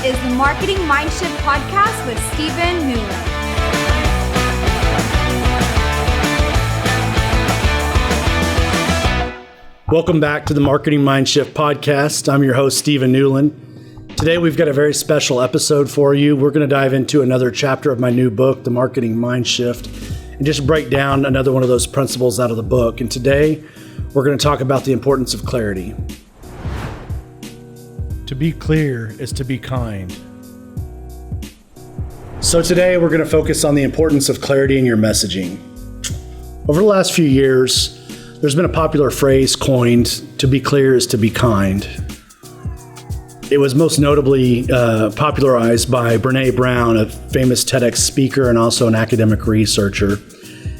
is the Marketing Mindshift podcast with Stephen Newland. Welcome back to the Marketing Mindshift podcast. I'm your host, Stephen Newland. Today, we've got a very special episode for you. We're going to dive into another chapter of my new book, The Marketing Mindshift, and just break down another one of those principles out of the book. And today, we're going to talk about the importance of clarity. To be clear is to be kind. So today, we're going to focus on the importance of clarity in your messaging. Over the last few years, there's been a popular phrase coined, to be clear is to be kind. It was most notably popularized by Brene Brown, a famous TEDx speaker and also an academic researcher.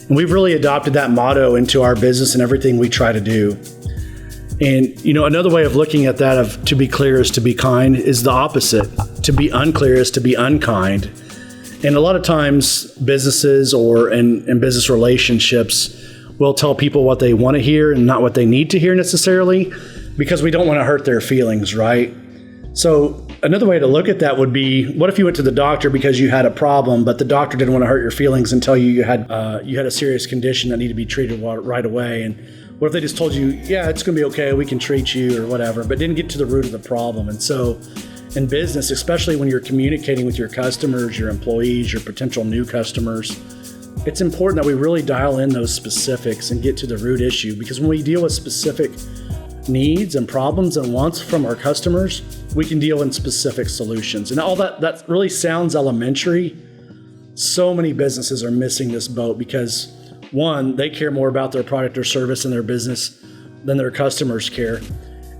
And we've really adopted that motto into our business and everything we try to do. And, another way of looking at that of to be clear is to be kind is the opposite. To be unclear is to be unkind. And a lot of times businesses or in business relationships, we'll tell people what they want to hear and not what they need to hear necessarily because we don't want to hurt their feelings, right? So another way to look at that would be, what if you went to the doctor because you had a problem, but the doctor didn't want to hurt your feelings and tell you had a serious condition that needed to be treated right away? And what if they just told you, yeah, it's going to be okay, we can treat you or whatever, but didn't get to the root of the problem? And so in business, especially when you're communicating with your customers, your employees, your potential new customers, it's important that we really dial in those specifics and get to the root issue, because when we deal with specific needs and problems and wants from our customers, we can deal in specific solutions. And all that really sounds elementary. So many businesses are missing this boat because, one, they care more about their product or service in their business than their customers care.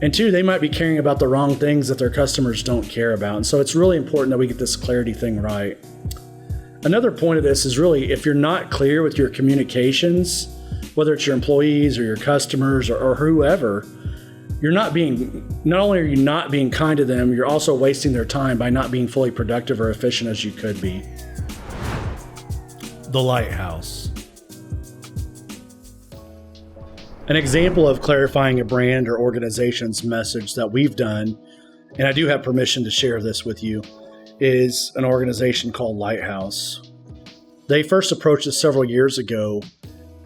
And two, they might be caring about the wrong things that their customers don't care about. And so it's really important that we get this clarity thing right. Another point of this is really, if you're not clear with your communications, whether it's your employees or your customers or whoever, not only are you not being kind to them, you're also wasting their time by not being fully productive or efficient as you could be. The lighthouse. An example of clarifying a brand or organization's message that we've done, and I do have permission to share this with you, is an organization called Lighthouse. They first approached us several years ago,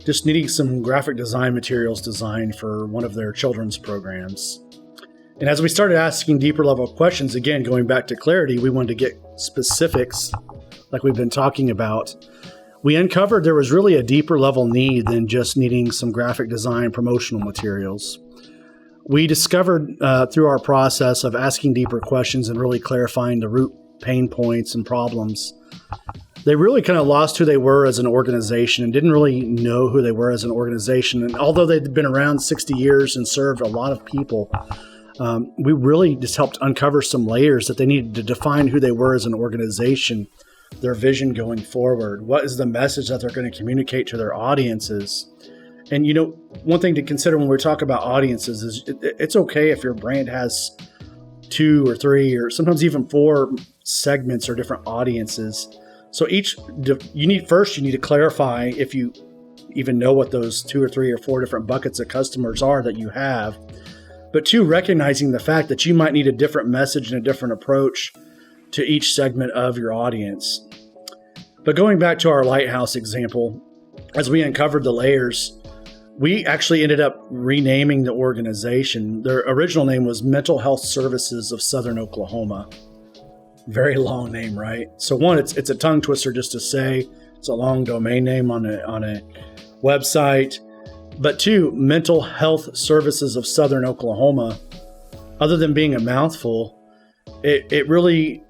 just needing some graphic design materials designed for one of their children's programs. And as we started asking deeper level questions, again, going back to clarity, we wanted to get specifics like we've been talking about. We uncovered there was really a deeper level need than just needing some graphic design promotional materials. We discovered through our process of asking deeper questions and really clarifying the root pain points and problems, they really kind of lost who they were as an organization and didn't really know who they were as an organization. And although they'd been around 60 years and served a lot of people, we really just helped uncover some layers that they needed to define who they were as an organization, their vision going forward. What is the message that they're going to communicate to their audiences? And, one thing to consider when we talk about audiences is it's okay if your brand has 2 or 3 or sometimes even 4 segments or different audiences. So you need to clarify if you even know what those 2 or 3 or 4 different buckets of customers are that you have. But 2, recognizing the fact that you might need a different message and a different approach to each segment of your audience. But going back to our Lighthouse example, as we uncovered the layers, we actually ended up renaming the organization. Their original name was Mental Health Services of Southern Oklahoma. Very long name, right? So one, it's a tongue twister just to say. It's a long domain name on a website. But 2, Mental Health Services of Southern Oklahoma, other than being a mouthful, it really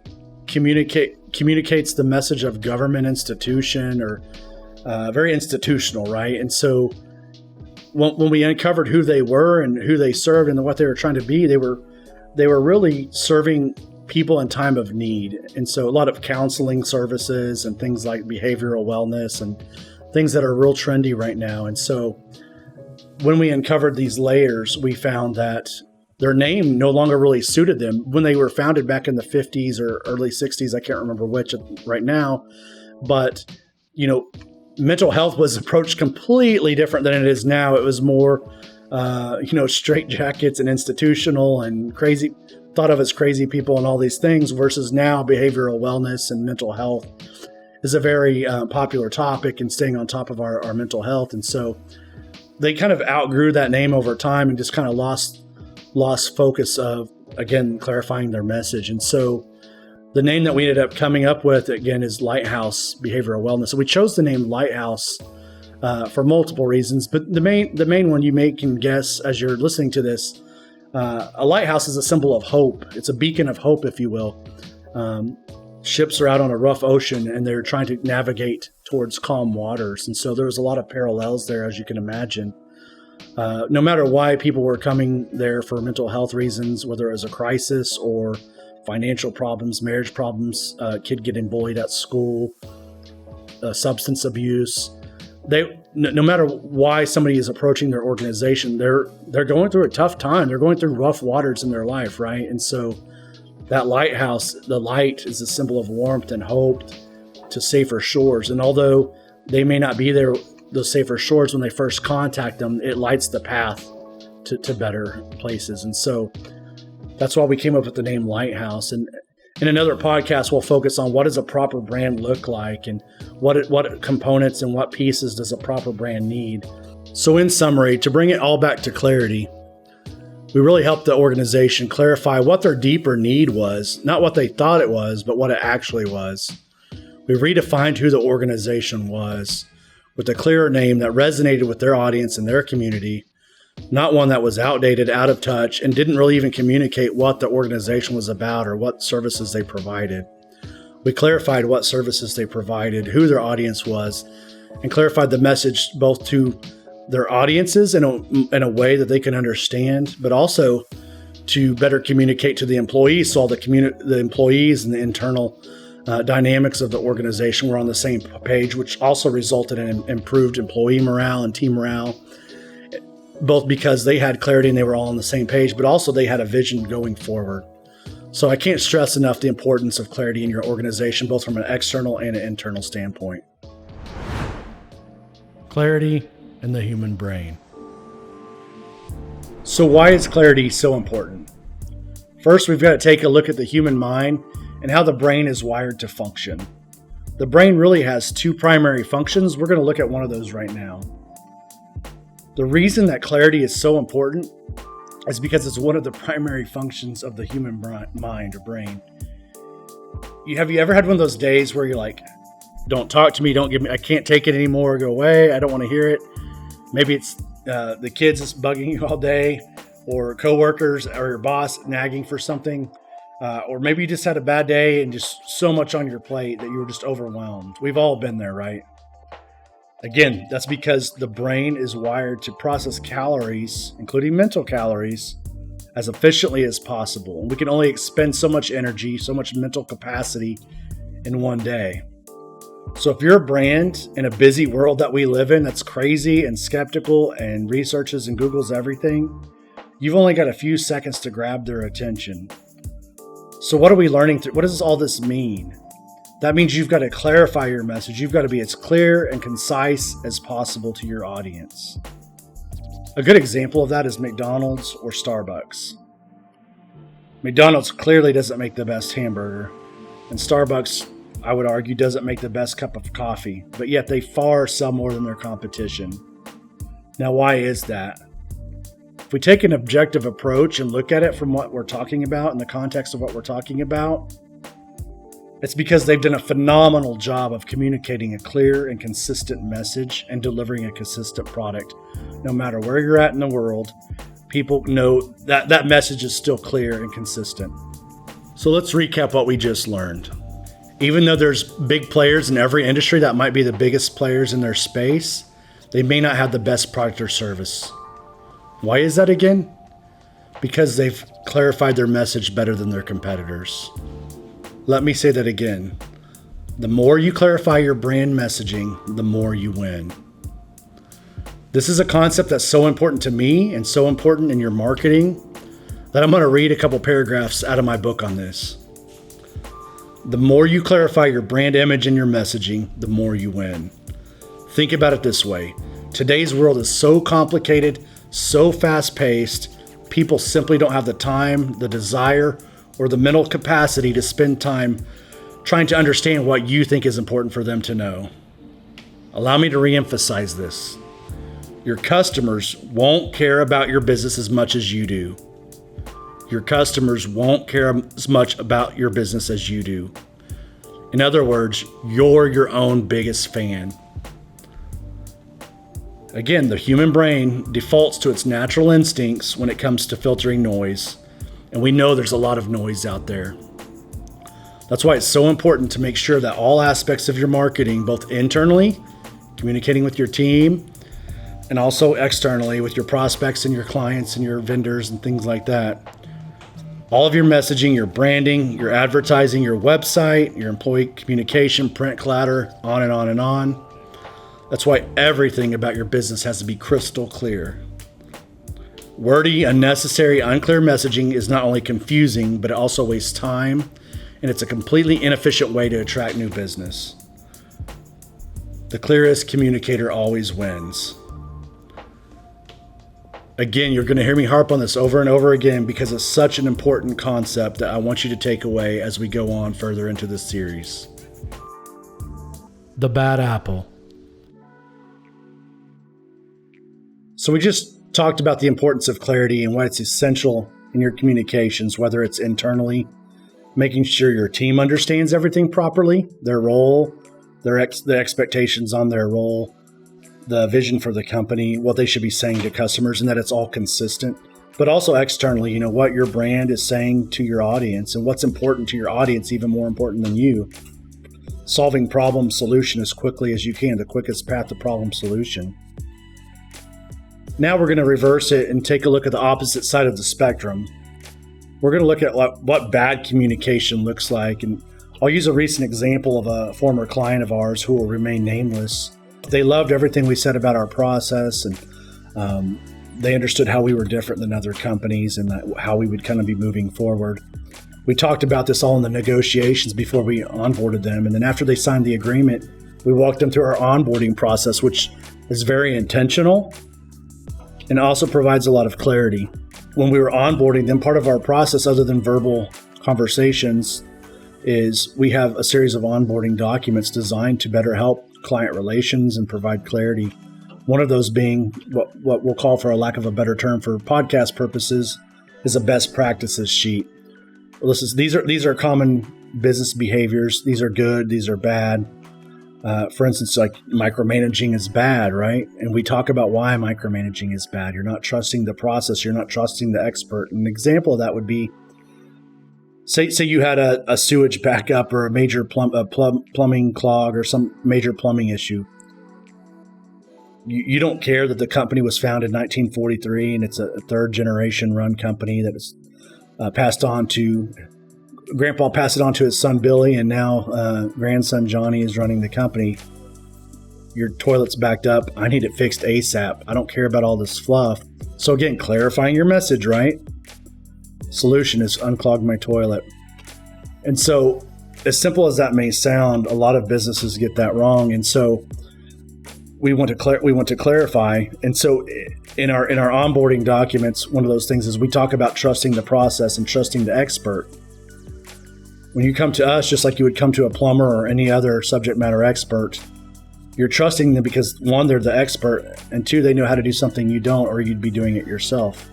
communicates the message of government institution or very institutional, right? And so when we uncovered who they were and who they served and what they were trying to be, they were really serving people in time of need. And so a lot of counseling services and things like behavioral wellness and things that are real trendy right now. And so when we uncovered these layers, we found that their name no longer really suited them. When they were founded back in the 50s or early 60s, I can't remember which right now, but mental health was approached completely different than it is now. It was more, straitjackets and institutional and crazy. thought of as crazy people and all these things, versus now behavioral wellness and mental health is a very popular topic, and staying on top of our mental health. And so they kind of outgrew that name over time and just kind of lost focus of, again, clarifying their message. And so the name that we ended up coming up with, again, is Lighthouse Behavioral Wellness. So we chose the name Lighthouse for multiple reasons, but the main one you can guess as you're listening to this. A lighthouse is a symbol of hope. It's a beacon of hope, if you will. Ships are out on a rough ocean and they're trying to navigate towards calm waters. And so there was a lot of parallels there, as you can imagine. No matter why people were coming there for mental health reasons, whether it was a crisis or financial problems, marriage problems, kid getting bullied at school, substance abuse, no matter why somebody is approaching their organization, they're going through a tough time. They're going through rough waters in their life, right? And so that lighthouse, the light, is a symbol of warmth and hope to safer shores. And although they may not be there, those safer shores, when they first contact them, it lights the path to better places. And so that's why we came up with the name Lighthouse. And in another podcast, we'll focus on what does a proper brand look like, and what components and what pieces does a proper brand need. So in summary, to bring it all back to clarity, we really helped the organization clarify what their deeper need was, not what they thought it was, but what it actually was. We redefined who the organization was with a clearer name that resonated with their audience and their community, not one that was outdated, out of touch, and didn't really even communicate what the organization was about or what services they provided. We clarified what services they provided, who their audience was, and clarified the message both to their audiences in a way that they can understand, but also to better communicate to the employees, so all the employees and the internal dynamics of the organization were on the same page, which also resulted in improved employee morale and team morale, both because they had clarity and they were all on the same page, but also they had a vision going forward. So I can't stress enough the importance of clarity in your organization, both from an external and an internal standpoint. Clarity in the human brain. So why is clarity so important? First, we've got to take a look at the human mind and how the brain is wired to function. The brain really has two primary functions. We're going to look at one of those right now. The reason that clarity is so important is because it's one of the primary functions of the human mind or brain. Have you ever had one of those days where you're like, don't talk to me, I can't take it anymore, go away, I don't want to hear it? Maybe it's the kids is bugging you all day, or coworkers or your boss nagging for something, or maybe you just had a bad day and just so much on your plate that you were just overwhelmed. We've all been there, right? Again, that's because the brain is wired to process calories, including mental calories, as efficiently as possible. And we can only expend so much energy, so much mental capacity in one day. So if you're a brand in a busy world that we live in that's crazy and skeptical and researches and Googles everything, you've only got a few seconds to grab their attention. So what are we learning through? What does all this mean? That means you've got to clarify your message. You've got to be as clear and concise as possible to your audience. A good example of that is McDonald's or Starbucks. McDonald's clearly doesn't make the best hamburger, and Starbucks, I would argue, doesn't make the best cup of coffee, but yet they far sell more than their competition. Now, why is that? If we take an objective approach and look at it from what we're talking about in the context of what we're talking about, it's because they've done a phenomenal job of communicating a clear and consistent message and delivering a consistent product. No matter where you're at in the world, people know that that message is still clear and consistent. So let's recap what we just learned. Even though there's big players in every industry that might be the biggest players in their space, they may not have the best product or service. Why is that again? Because they've clarified their message better than their competitors. Let me say that again. The more you clarify your brand messaging, the more you win. This is a concept that's so important to me and so important in your marketing that I'm going to read a couple paragraphs out of my book on this. The more you clarify your brand image and your messaging, the more you win. Think about it this way. Today's world is so complicated, so fast-paced. people simply don't have the time, the desire, or the mental capacity to spend time trying to understand what you think is important for them to know. Allow me to reemphasize this. Your customers won't care about your business as much as you do. Your customers won't care as much about your business as you do. In other words, you're your own biggest fan. Again, the human brain defaults to its natural instincts when it comes to filtering noise, and we know there's a lot of noise out there. That's why it's so important to make sure that all aspects of your marketing, both internally, communicating with your team, and also externally with your prospects and your clients and your vendors and things like that, all of your messaging, your branding, your advertising, your website, your employee communication, print, clatter, on and on and on. That's why everything about your business has to be crystal clear. Wordy, unnecessary, unclear messaging is not only confusing, but it also wastes time, and it's a completely inefficient way to attract new business. The clearest communicator always wins. Again, you're going to hear me harp on this over and over again because it's such an important concept that I want you to take away as we go on further into this series. The bad apple. So we just talked about the importance of clarity and why it's essential in your communications, whether it's internally, making sure your team understands everything properly, their role, the expectations on their role, the vision for the company, what they should be saying to customers, and that it's all consistent. But also externally, what your brand is saying to your audience and what's important to your audience, even more important than you. Solving problem solution as quickly as you can, the quickest path to problem solution. Now we're going to reverse it and take a look at the opposite side of the spectrum. We're going to look at what bad communication looks like. And I'll use a recent example of a former client of ours who will remain nameless. They loved everything we said about our process, and they understood how we were different than other companies and how we would kind of be moving forward. We talked about this all in the negotiations before we onboarded them. And then after they signed the agreement, we walked them through our onboarding process, which is very intentional and also provides a lot of clarity. When we were onboarding them, part of our process, other than verbal conversations, is we have a series of onboarding documents designed to better help client relations and provide clarity. One of those being what we'll call, for a lack of a better term for podcast purposes, is a best practices sheet. These are common business behaviors. These are good. These are bad. For instance, like micromanaging is bad, right? And we talk about why micromanaging is bad. You're not trusting the process. You're not trusting the expert. An example of that would be, say you had a sewage backup or a major plumbing clog or some major plumbing issue. You don't care that the company was founded in 1943 and it's a third generation run company that is Grandpa passed it on to his son Billy, and now grandson Johnny is running the company. Your toilet's backed up. I need it fixed ASAP. I don't care about all this fluff. So again, clarifying your message, right? Solution is unclog my toilet. And so, as simple as that may sound, a lot of businesses get that wrong. And so we want to clarify. And so in our onboarding documents, one of those things is we talk about trusting the process and trusting the expert. When you come to us, just like you would come to a plumber or any other subject matter expert, you're trusting them because, one, they're the expert, and two, they know how to do something you don't, or you'd be doing it yourself.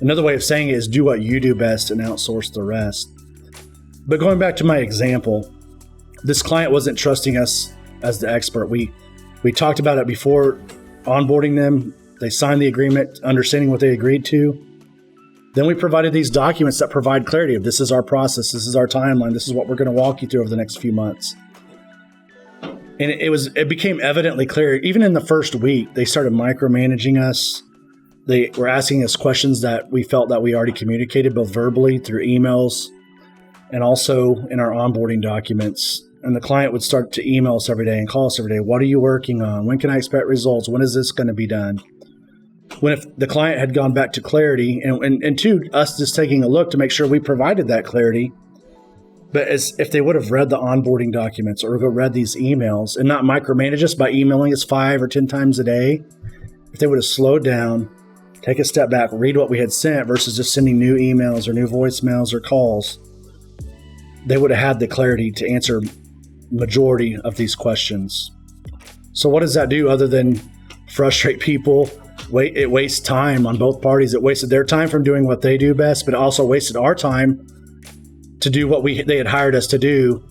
Another way of saying it is do what you do best and outsource the rest. But going back to my example, this client wasn't trusting us as the expert. We talked about it before onboarding them. They signed the agreement, understanding what they agreed to. Then we provided these documents that provide clarity of this is our process, this is our timeline, this is what we're going to walk you through over the next few months. And it became evidently clear, even in the first week, they started micromanaging us. They were asking us questions that we felt that we already communicated, both verbally through emails and also in our onboarding documents. And the client would start to email us every day and call us every day. What are you working on? When can I expect results? When is this going to be done? When if the client had gone back to clarity, and two, us just taking a look to make sure we provided that clarity, but as if they would have read the onboarding documents or read these emails and not micromanage us by emailing us 5 or 10 times a day, if they would have slowed down, take a step back, read what we had sent versus just sending new emails or new voicemails or calls, they would have had the clarity to answer majority of these questions. So what does that do other than frustrate people? It wastes time on both parties. It wasted their time from doing what they do best, but it also wasted our time to do what they had hired us to do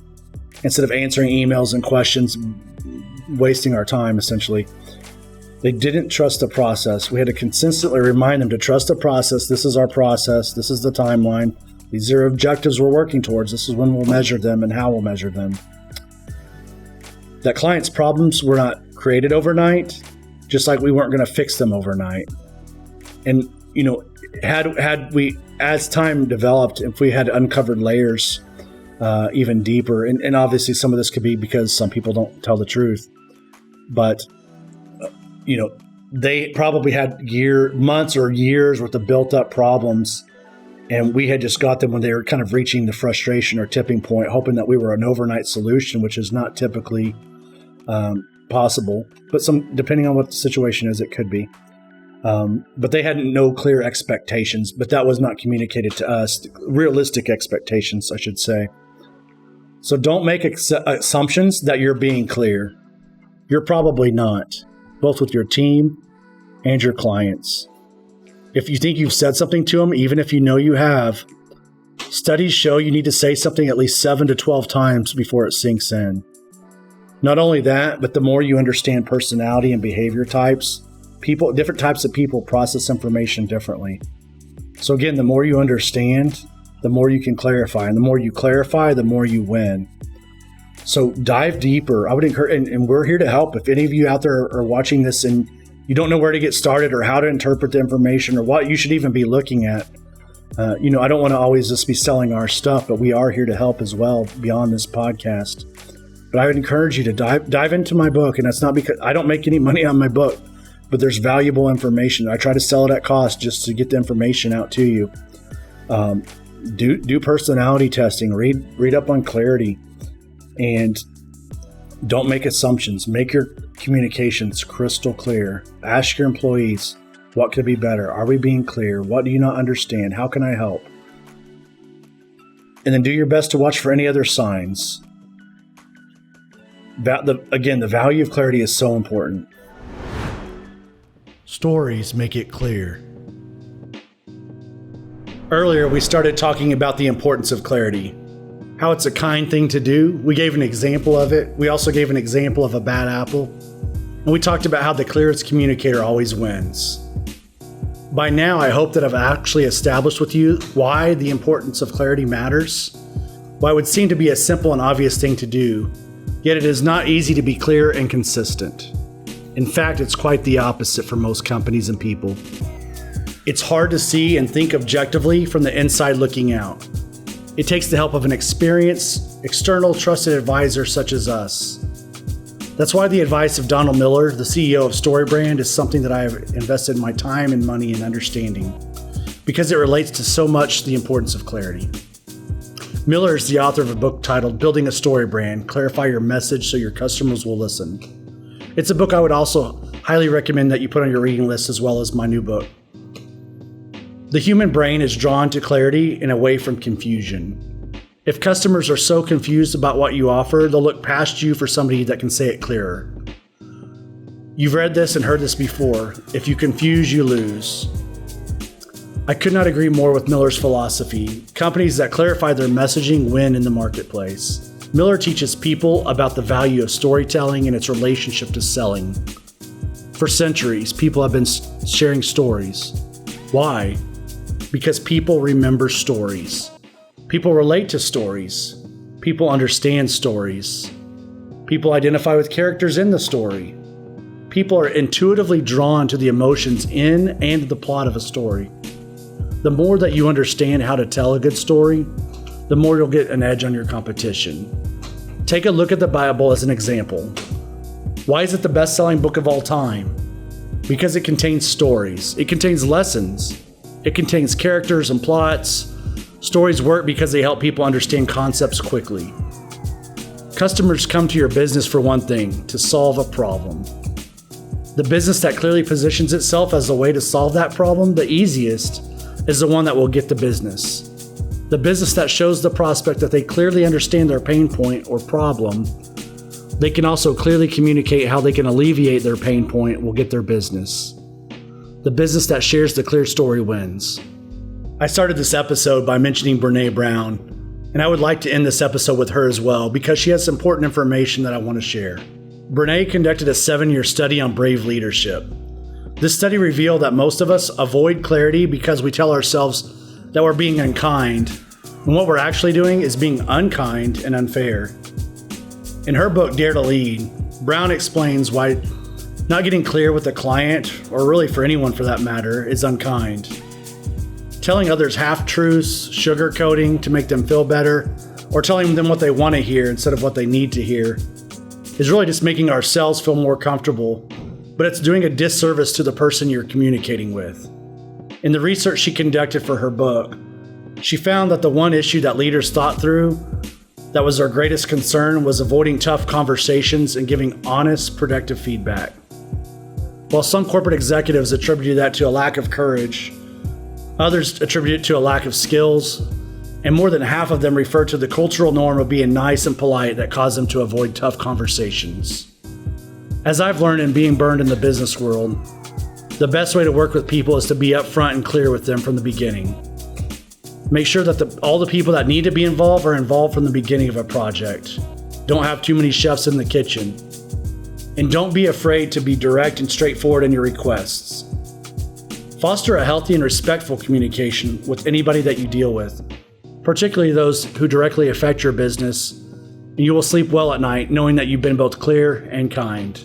instead of answering emails and questions, wasting our time essentially. They didn't trust the process. We had to consistently remind them to trust the process. This is our process. This is the timeline. These are objectives we're working towards. This is when we'll measure them and how we'll measure them. That clients' problems were not created overnight, just like we weren't going to fix them overnight. And, had we, as time developed, if we had uncovered layers even deeper, and obviously some of this could be because some people don't tell the truth, but, they probably had months or years worth of built up problems. And we had just got them when they were kind of reaching the frustration or tipping point, hoping that we were an overnight solution, which is not typically possible. But depending on what the situation is, it could be. But they had no clear expectations, but that was not communicated to us. Realistic expectations, I should say. So don't make assumptions that you're being clear. You're probably not, both with your team and your clients. If you think you've said something to them, even if you know you have, studies show you need to say something at least 7 to 12 times before it sinks in. Not only that, but the more you understand personality and behavior types, different types of people process information differently. So again, the more you understand, the more you can clarify. And the more you clarify, the more you win. So dive deeper. I would encourage, and we're here to help. If any of you out there are watching this and you don't know where to get started or how to interpret the information or what you should even be looking at, I don't want to always just be selling our stuff, but we are here to help as well beyond this podcast. But I would encourage you to dive into my book. And that's not because I don't make any money on my book, but there's valuable information. I try to sell it at cost just to get the information out to you. Do personality testing, read up on clarity, and don't make assumptions. Make your communications crystal clear. Ask your employees, what could be better? Are we being clear? What do you not understand? How can I help? And then do your best to watch for any other signs. The value of clarity is so important. Stories make it clear. Earlier, we started talking about the importance of clarity, how it's a kind thing to do. We gave an example of it. We also gave an example of a bad apple. And we talked about how the clearest communicator always wins. By now, I hope that I've actually established with you why the importance of clarity matters, why it would seem to be a simple and obvious thing to do, yet it is not easy to be clear and consistent. In fact, it's quite the opposite for most companies and people. It's hard to see and think objectively from the inside looking out. It takes the help of an experienced, external, trusted advisor such as us. That's why the advice of Donald Miller, the CEO of StoryBrand, is something that I have invested my time and money in understanding, because it relates to so much the importance of clarity. Miller is the author of a book titled Building a Story Brand, Clarify Your Message So Your Customers Will Listen. It's a book I would also highly recommend that you put on your reading list, as well as my new book. The human brain is drawn to clarity and away from confusion. If customers are so confused about what you offer, they'll look past you for somebody that can say it clearer. You've read this and heard this before. If you confuse, you lose. I could not agree more with Miller's philosophy. Companies that clarify their messaging win in the marketplace. Miller teaches people about the value of storytelling and its relationship to selling. For centuries, people have been sharing stories. Why? Because people remember stories. People relate to stories. People understand stories. People identify with characters in the story. People are intuitively drawn to the emotions in and the plot of a story. The more that you understand how to tell a good story, the more you'll get an edge on your competition. Take a look at the Bible as an example. Why is it the best-selling book of all time? Because it contains stories. It contains lessons. It contains characters and plots. Stories work because they help people understand concepts quickly. Customers come to your business for one thing, to solve a problem. The business that clearly positions itself as the way to solve that problem the easiest is the one that will get the business. The business that shows the prospect that they clearly understand their pain point or problem, they can also clearly communicate how they can alleviate their pain point will get their business. The business that shares the clear story wins. I started this episode by mentioning Brené Brown, and I would like to end this episode with her as well because she has important information that I want to share. Brené conducted a 7-year study on brave leadership. This study revealed that most of us avoid clarity because we tell ourselves that we're being unkind, and what we're actually doing is being unkind and unfair. In her book, Dare to Lead, Brown explains why not getting clear with a client, or really for anyone for that matter, is unkind. Telling others half-truths, sugarcoating to make them feel better, or telling them what they want to hear instead of what they need to hear, is really just making ourselves feel more comfortable, but it's doing a disservice to the person you're communicating with. In the research she conducted for her book, she found that the one issue that leaders thought through that was their greatest concern was avoiding tough conversations and giving honest, productive feedback. While some corporate executives attributed that to a lack of courage, others attribute it to a lack of skills, and more than half of them refer to the cultural norm of being nice and polite that caused them to avoid tough conversations. As I've learned in being burned in the business world, the best way to work with people is to be upfront and clear with them from the beginning. Make sure that all the people that need to be involved are involved from the beginning of a project. Don't have too many chefs in the kitchen. And don't be afraid to be direct and straightforward in your requests. Foster a healthy and respectful communication with anybody that you deal with, particularly those who directly affect your business, and you will sleep well at night knowing that you've been both clear and kind.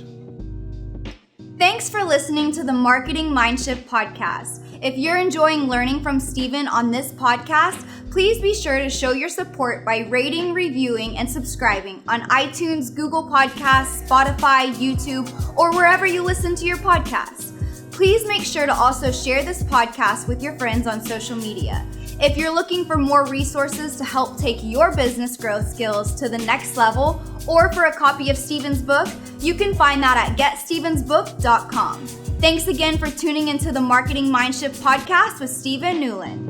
Thanks for listening to the Marketing Mindshift podcast. If you're enjoying learning from Stephen on this podcast, please be sure to show your support by rating, reviewing, and subscribing on iTunes, Google Podcasts, Spotify, YouTube, or wherever you listen to your podcasts. Please make sure to also share this podcast with your friends on social media. If you're looking for more resources to help take your business growth skills to the next level, or for a copy of Stephen's book, you can find that at getstevensbook.com. Thanks again for tuning into the Marketing Mindshift podcast with Stephen Newland.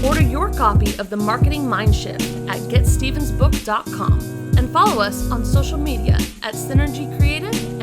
Order your copy of the Marketing Mindshift at getstevensbook.com and follow us on social media at Synergy Creative